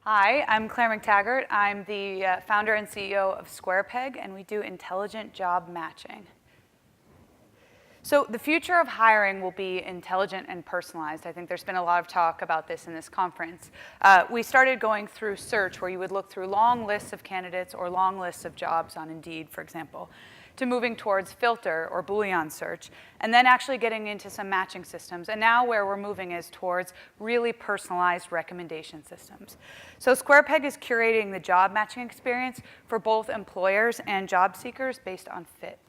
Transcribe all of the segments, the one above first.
Hi, I'm Claire McTaggart. I'm the founder and CEO of SquarePeg, and we do intelligent job matching. So the future of hiring will be intelligent and personalized. I think there's been a lot of talk about this in this conference. We started going through search, where you would look through long lists of candidates or long lists of jobs on Indeed, for example, to moving towards filter or Boolean search, and then actually getting into some matching systems. And now where we're moving is towards really personalized recommendation systems. So SquarePeg is curating the job matching experience for both employers and job seekers based on fit.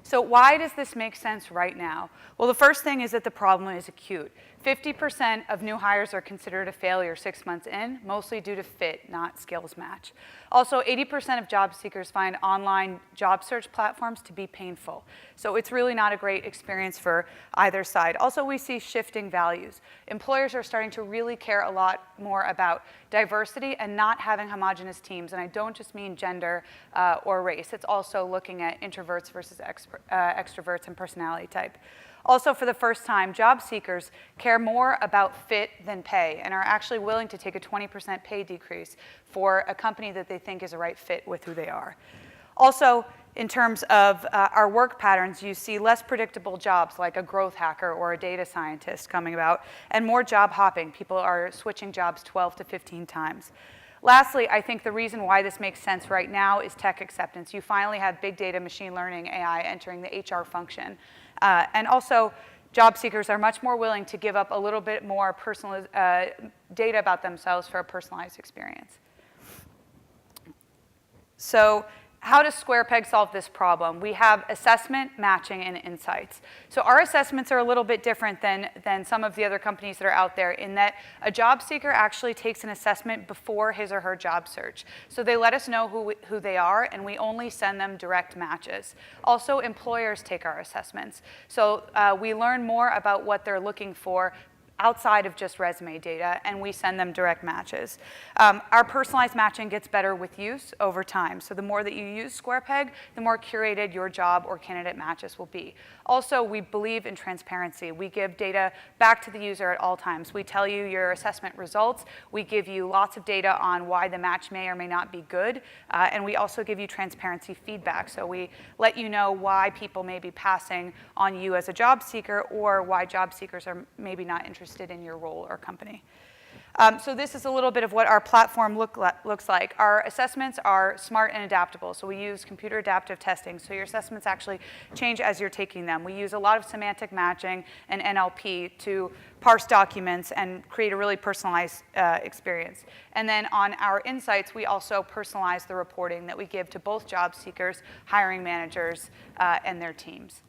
So why does this make sense right now? Well, the first thing is that the problem is acute. 50% of new hires are considered a failure 6 months in, mostly due to fit, not skills match. Also, 80% of job seekers find online job search platforms to be painful. So it's really not a great experience for either side. Also, we see shifting values. Employers are starting to really care a lot more about diversity and not having homogenous teams. And I don't just mean gender or race. It's also looking at introverts versus extroverts and personality type. Also, for the first time, job seekers care more about fit than pay and are actually willing to take a 20% pay decrease for a company that they think is a right fit with who they are. Also, in terms of our work patterns, you see less predictable jobs like a growth hacker or a data scientist coming about, and more job hopping. People are switching jobs 12 to 15 times. Lastly, I think the reason why this makes sense right now is tech acceptance. You finally have big data, machine learning, AI entering the HR function. And also, job seekers are much more willing to give up a little bit more personal data about themselves for a personalized experience. So how does SquarePeg solve this problem? We have assessment, matching, and insights. So our assessments are a little bit different than some of the other companies that are out there in that a job seeker actually takes an assessment before his or her job search. So they let us know who they are, and we only send them direct matches. Also, employers take our assessments. So we learn more about what they're looking for outside of just resume data, and we send them direct matches. Our personalized matching gets better with use over time. So the more that you use SquarePeg, the more curated your job or candidate matches will be. Also, we believe in transparency. We give data back to the user at all times. We tell you your assessment results. We give you lots of data on why the match may or may not be good. And we also give you transparency feedback. So we let you know why people may be passing on you as a job seeker or why job seekers are maybe not interested in your role or company. So this is a little bit of what our platform looks like. Our assessments are smart and adaptable. So we use computer adaptive testing. So your assessments actually change as you're taking them. We use a lot of semantic matching and NLP to parse documents and create a really personalized experience. And then on our insights, we also personalize the reporting that we give to both job seekers, hiring managers, and their teams.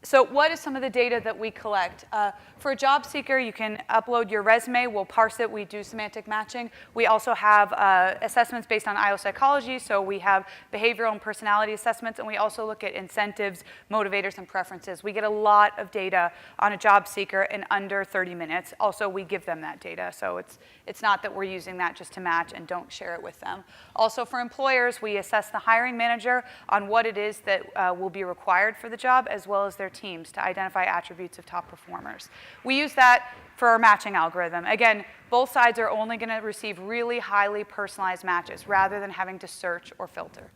So what is some of the data that we collect? For a job seeker, you can upload your resume. We'll parse it. We do semantic matching. We also have assessments based on IO psychology. So we have behavioral and personality assessments, and we also look at incentives, motivators, and preferences. We get a lot of data on a job seeker in under 30 minutes. Also, we give them that data. So it's not that we're using that just to match and don't share it with them. Also, for employers, we assess the hiring manager on what it is that will be required for the job, as well as their teams to identify attributes of top performers. We use that for our matching algorithm. Again, both sides are only going to receive really highly personalized matches rather than having to search or filter.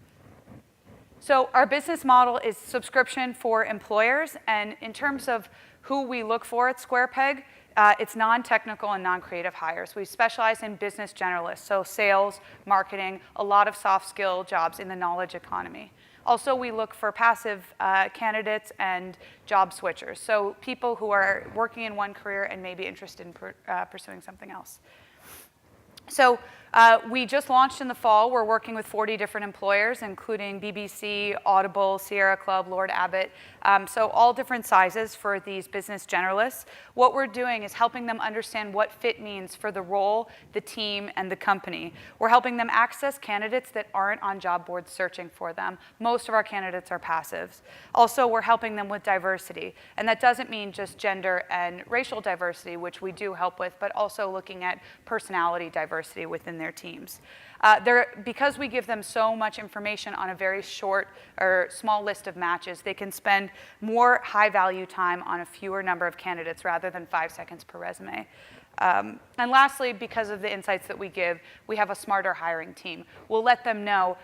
So our business model is subscription for employers, and in terms of who we look for at SquarePeg, it's non-technical and non-creative hires. We specialize in business generalists, so sales, marketing, a lot of soft skill jobs in the knowledge economy. Also, we look for passive candidates and job switchers, so people who are working in one career and may be interested in pursuing something else. So we just launched in the fall. We're working with 40 different employers, including BBC, Audible, Sierra Club, Lord Abbott, so all different sizes for these business generalists. What we're doing is helping them understand what fit means for the role, the team, and the company. We're helping them access candidates that aren't on job boards searching for them. Most of our candidates are passives. Also, we're helping them with diversity, and that doesn't mean just gender and racial diversity, which we do help with, but also looking at personality diversity within their teams. Because we give them so much information on a very short or small list of matches, they can spend more high-value time on a fewer number of candidates rather than 5 seconds per resume. And lastly, because of the insights that we give, we have a smarter hiring team. We'll let them know,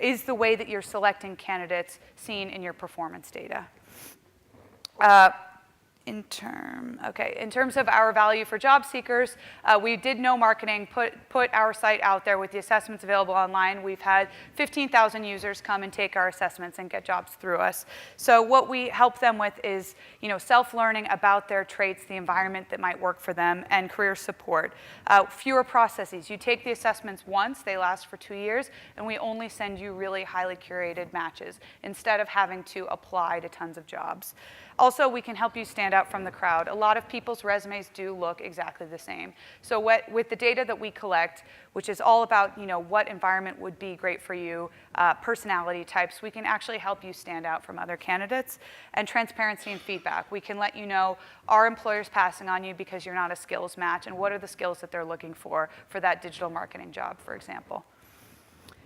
is the way that you're selecting candidates seen in your performance data? In terms of our value for job seekers, we did no marketing, put our site out there with the assessments available online. We've had 15,000 users come and take our assessments and get jobs through us. So what we help them with is, self-learning about their traits, the environment that might work for them, and career support. Fewer processes. You take the assessments once, they last for 2 years, and we only send you really highly curated matches instead of having to apply to tons of jobs. Also, we can help you stand out from the crowd. A lot of people's resumes do look exactly the same. So with the data that we collect, which is all about what environment would be great for you, personality types, we can actually help you stand out from other candidates. And transparency and feedback. We can let you know, are employers passing on you because you're not a skills match, and what are the skills that they're looking for that digital marketing job, for example.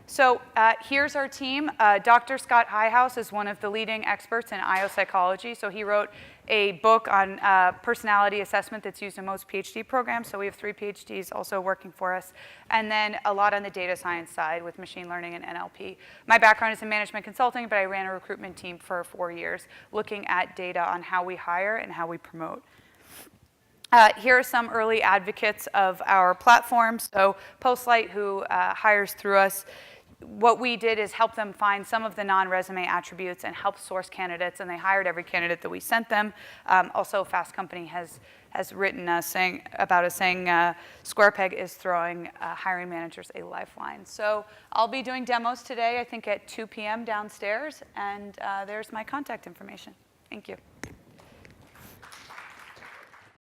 So here's our team. Dr. Scott Highhouse is one of the leading experts in IO psychology. So he wrote a book on personality assessment that's used in most PhD programs. So we have 3 PhDs also working for us. And then a lot on the data science side with machine learning and NLP. My background is in management consulting, but I ran a recruitment team for 4 years looking at data on how we hire and how we promote. Here are some early advocates of our platform. So Postlight, who hires through us, what we did is help them find some of the non-resume attributes and help source candidates, and they hired every candidate that we sent them. Also, Fast Company has written saying SquarePeg is throwing hiring managers a lifeline. So I'll be doing demos today, I think at 2 p.m. downstairs, and there's my contact information. Thank you.